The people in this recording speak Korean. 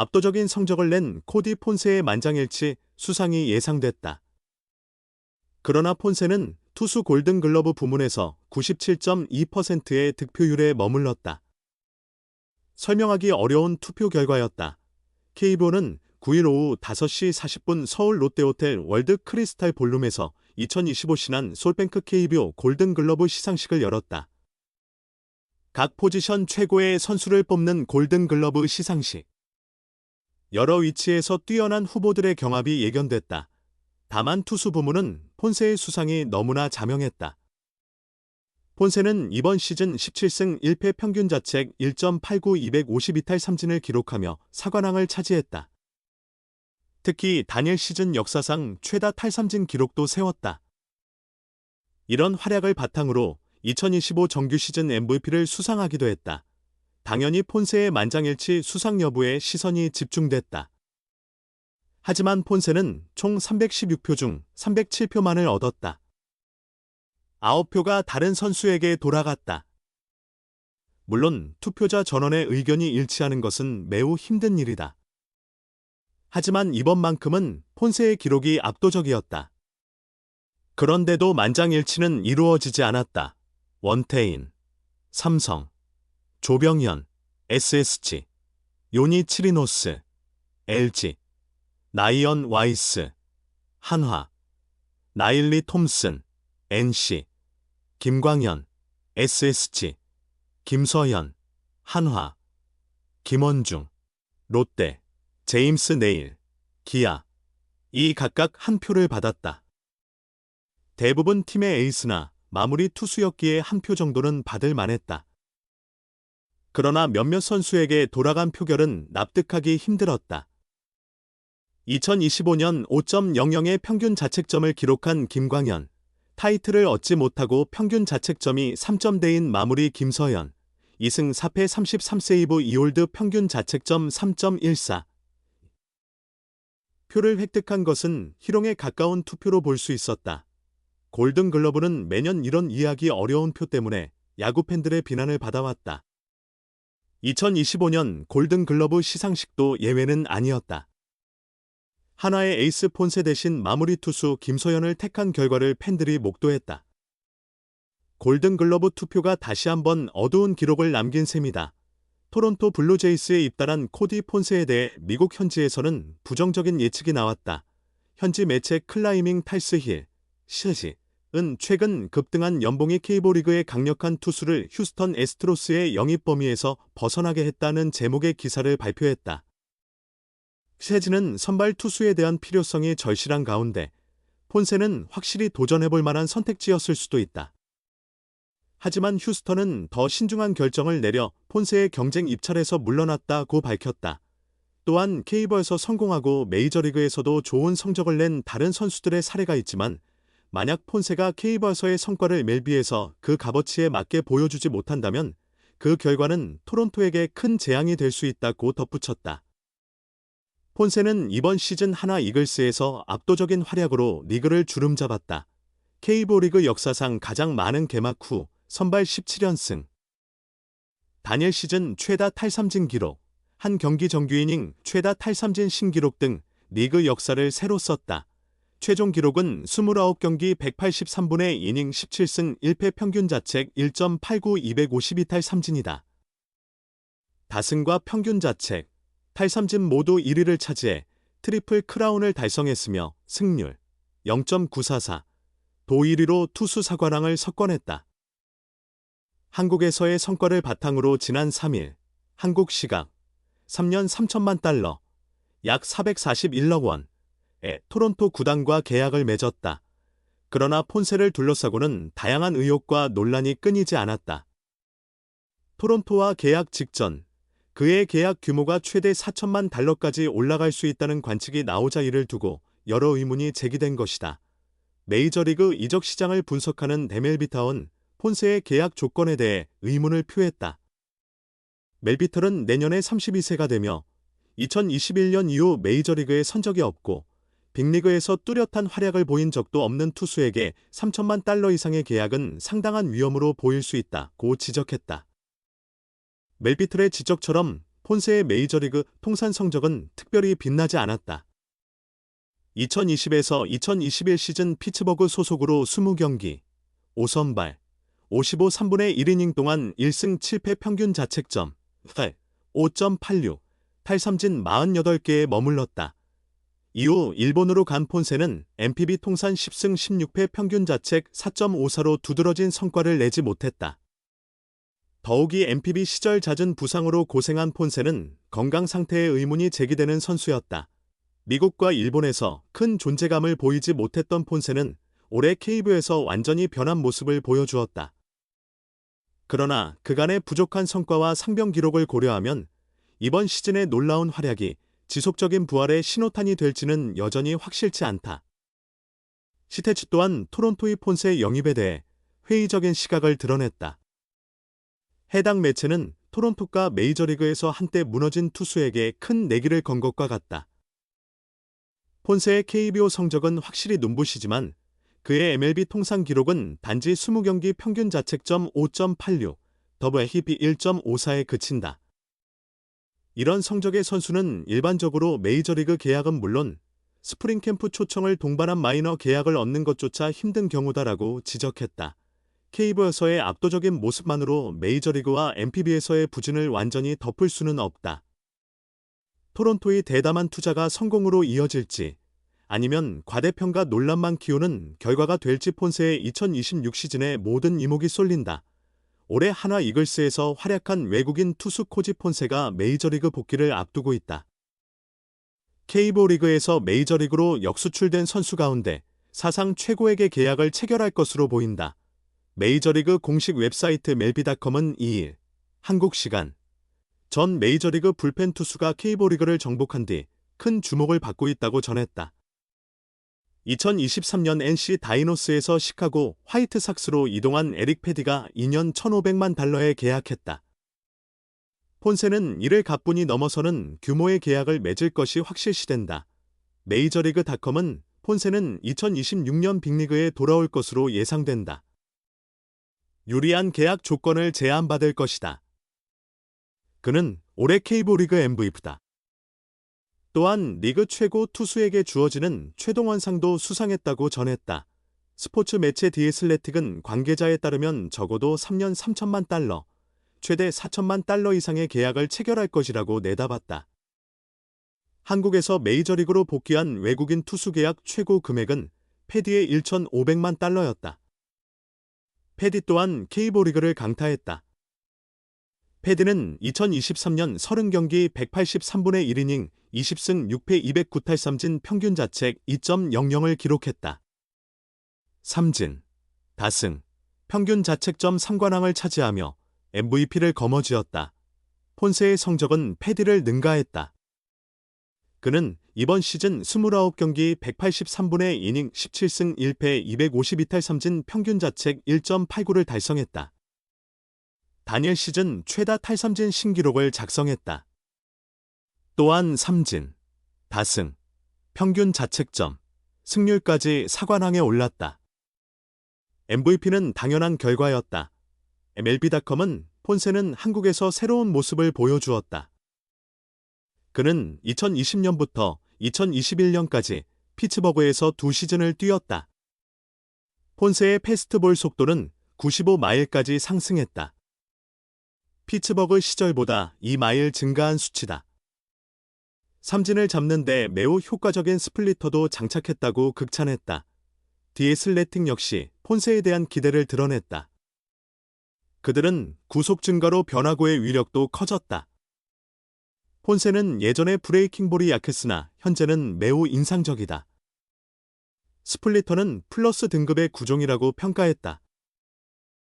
압도적인 성적을 낸 코디 폰세의 만장일치 수상이 예상됐다. 그러나 폰세는 투수 골든글러브 부문에서 97.2%의 득표율에 머물렀다. 설명하기 어려운 투표 결과였다. KBO는 9일 오후 5시 40분 서울 롯데호텔 월드 크리스탈 볼룸에서 2025 신한 솔뱅크 KBO 골든글러브 시상식을 열었다. 각 포지션 최고의 선수를 뽑는 골든글러브 시상식. 여러 위치에서 뛰어난 후보들의 경합이 예견됐다. 다만 투수 부문은 폰세의 수상이 너무나 자명했다. 폰세는 이번 시즌 17승 1패 평균 자책 1.89 252탈 삼진을 기록하며 사관왕을 차지했다. 특히 단일 시즌 역사상 최다 탈삼진 기록도 세웠다. 이런 활약을 바탕으로 2025 정규 시즌 MVP를 수상하기도 했다. 당연히 폰세의 만장일치 수상 여부에 시선이 집중됐다. 하지만 폰세는 총 316표 중 307표만을 얻었다. 9표가 다른 선수에게 돌아갔다. 물론 투표자 전원의 의견이 일치하는 것은 매우 힘든 일이다. 하지만 이번만큼은 폰세의 기록이 압도적이었다. 그런데도 만장일치는 이루어지지 않았다. 원태인, 삼성, 조병현, SSG, 요니 치리노스, LG, 나이언 와이스, 한화, 나일리 톰슨, NC, 김광현, SSG, 김서현, 한화, 김원중, 롯데, 제임스 네일, 기아, 이 각각 한 표를 받았다. 대부분 팀의 에이스나 마무리 투수였기에 한 표 정도는 받을 만했다. 그러나 몇몇 선수에게 돌아간 표결은 납득하기 힘들었다. 2025년 5.00의 평균 자책점을 기록한 김광현, 타이틀을 얻지 못하고 평균 자책점이 3점대인 마무리 김서현, 2승 4패 33세이브 2홀드 평균 자책점 3.14. 표를 획득한 것은 희롱에 가까운 투표로 볼 수 있었다. 골든글러브는 매년 이런 이해하기 어려운 표 때문에 야구 팬들의 비난을 받아왔다. 2025년 골든글러브 시상식도 예외는 아니었다. 한화의 에이스 폰세 대신 마무리 투수 김소연을 택한 결과를 팬들이 목도했다. 골든글러브 투표가 다시 한번 어두운 기록을 남긴 셈이다. 토론토 블루제이스에 입단한 코디 폰세에 대해 미국 현지에서는 부정적인 예측이 나왔다. 현지 매체 클라이밍 탈스 힐, 시즈은 최근 급등한 연봉이 K리그의 강력한 투수를 휴스턴 애스트로스의 영입 범위에서 벗어나게 했다는 제목의 기사를 발표했다. 시즈는 선발 투수에 대한 필요성이 절실한 가운데 폰세는 확실히 도전해볼 만한 선택지였을 수도 있다. 하지만 휴스턴은 더 신중한 결정을 내려 폰세의 경쟁 입찰에서 물러났다고 밝혔다. 또한 K리그에서 성공하고 메이저리그에서도 좋은 성적을 낸 다른 선수들의 사례가 있지만 만약 폰세가 K리그에서의 성과를 멜비에서 그 값어치에 맞게 보여주지 못한다면 그 결과는 토론토에게 큰 재앙이 될 수 있다고 덧붙였다. 폰세는 이번 시즌 한화 이글스에서 압도적인 활약으로 리그를 주름잡았다. KBO 리그 역사상 가장 많은 개막 후 선발 17연승, 단일 시즌 최다 탈삼진 기록, 한 경기 정규 이닝 최다 탈삼진 신기록 등 리그 역사를 새로 썼다. 최종 기록은 29경기 183분의 이닝 17승 1패 평균 자책 1.89 252탈 삼진이다. 다승과 평균 자책, 탈삼진 모두 1위를 차지해 트리플 크라운을 달성했으며 승률 0.944, 도 1위로 투수 사관왕을 석권했다. 한국에서의 성과를 바탕으로 지난 3일 한국 시각 3년 3천만 달러, 약 441억 원의 토론토 구단과 계약을 맺었다. 그러나 폰세를 둘러싸고는 다양한 의혹과 논란이 끊이지 않았다. 토론토와 계약 직전 그의 계약 규모가 최대 4천만 달러까지 올라갈 수 있다는 관측이 나오자 이를 두고 여러 의문이 제기된 것이다. 메이저리그 이적 시장을 분석하는 데멜비타운 폰세의 계약 조건에 대해 의문을 표했다. 멜비털은 내년에 32세가 되며 2021년 이후 메이저리그에 선 적이 없고 빅리그에서 뚜렷한 활약을 보인 적도 없는 투수에게 3천만 달러 이상의 계약은 상당한 위험으로 보일 수 있다고 지적했다. 멜비틀의 지적처럼 폰세의 메이저리그 통산 성적은 특별히 빛나지 않았다. 2020에서 2021 시즌 피츠버그 소속으로 20경기, 5선발, 55 3분의 1이닝 동안 1승 7패 평균 자책점 5.86, 탈삼진 48개에 머물렀다. 이후 일본으로 간 폰세는 NPB 통산 10승 16패 평균 자책 4.54로 두드러진 성과를 내지 못했다. 더욱이 NPB 시절 잦은 부상으로 고생한 폰세는 건강 상태에 의문이 제기되는 선수였다. 미국과 일본에서 큰 존재감을 보이지 못했던 폰세는 올해 KBO에서 완전히 변한 모습을 보여주었다. 그러나 그간의 부족한 성과와 상병 기록을 고려하면 이번 시즌의 놀라운 활약이 지속적인 부활의 신호탄이 될지는 여전히 확실치 않다. 시태츠 또한 토론토의 폰세 영입에 대해 회의적인 시각을 드러냈다. 해당 매체는 토론토가 메이저리그에서 한때 무너진 투수에게 큰 내기를 건 것과 같다. 폰세의 KBO 성적은 확실히 눈부시지만 그의 MLB 통산 기록은 단지 20경기 평균 자책점 5.86, WHIP 1.54에 그친다. 이런 성적의 선수는 일반적으로 메이저리그 계약은 물론 스프링 캠프 초청을 동반한 마이너 계약을 얻는 것조차 힘든 경우다라고 지적했다. KBO에서의 압도적인 모습만으로 메이저리그와 NPB에서의 부진을 완전히 덮을 수는 없다. 토론토의 대담한 투자가 성공으로 이어질지 아니면 과대평가 논란만 키우는 결과가 될지 폰세의 2026 시즌에 모든 이목이 쏠린다. 올해 한화 이글스에서 활약한 외국인 투수 코지 폰세가 메이저리그 복귀를 앞두고 있다. KBO 리그에서 메이저리그로 역수출된 선수 가운데 사상 최고액의 계약을 체결할 것으로 보인다. 메이저리그 공식 웹사이트 멜비닷컴은 2일 한국 시간 전 메이저리그 불펜 투수가 KBO 리그를 정복한 뒤 큰 주목을 받고 있다고 전했다. 2023년 NC 다이노스에서 시카고 화이트삭스로 이동한 에릭 패디가 2년 1,500만 달러에 계약했다. 폰세는 이를 가뿐히 넘어서는 규모의 계약을 맺을 것이 확실시된다. 메이저리그닷컴은 폰세는 2026년 빅리그에 돌아올 것으로 예상된다. 유리한 계약 조건을 제안받을 것이다. 그는 올해 KBO 리그 MVP다. 또한 리그 최고 투수에게 주어지는 최동원상도 수상했다고 전했다. 스포츠 매체 디애슬레틱은 관계자에 따르면 적어도 3년 3천만 달러, 최대 4천만 달러 이상의 계약을 체결할 것이라고 내다봤다. 한국에서 메이저리그로 복귀한 외국인 투수 계약 최고 금액은 패디의 1,500만 달러였다. 패디 또한 KBO 리그를 강타했다. 패디는 2023년 30경기 183분의 1이닝 20승 6패 209탈삼진 평균 자책 2.00을 기록했다. 삼진, 다승, 평균 자책점 3관왕을 차지하며 MVP를 거머쥐었다. 폰세의 성적은 패디를 능가했다. 그는 이번 시즌 29경기 183분의 이닝 17승 1패 252탈삼진 평균 자책 1.89를 달성했다. 단일 시즌 최다 탈삼진 신기록을 작성했다. 또한 삼진, 다승, 평균 자책점, 승률까지 4관왕에 올랐다. MVP는 당연한 결과였다. MLB.com은 폰세는 한국에서 새로운 모습을 보여주었다. 그는 2020년부터 2021년까지 피츠버그에서 2시즌을 뛰었다. 폰세의 패스트볼 속도는 95마일까지 상승했다. 피츠버그 시절보다 2마일 증가한 수치다. 삼진을 잡는 데 매우 효과적인 스플리터도 장착했다고 극찬했다. 디애슬레틱 역시 폰세에 대한 기대를 드러냈다. 그들은 구속 증가로 변화구의 위력도 커졌다. 폰세는 예전에 브레이킹볼이 약했으나 현재는 매우 인상적이다. 스플리터는 플러스 등급의 구종이라고 평가했다.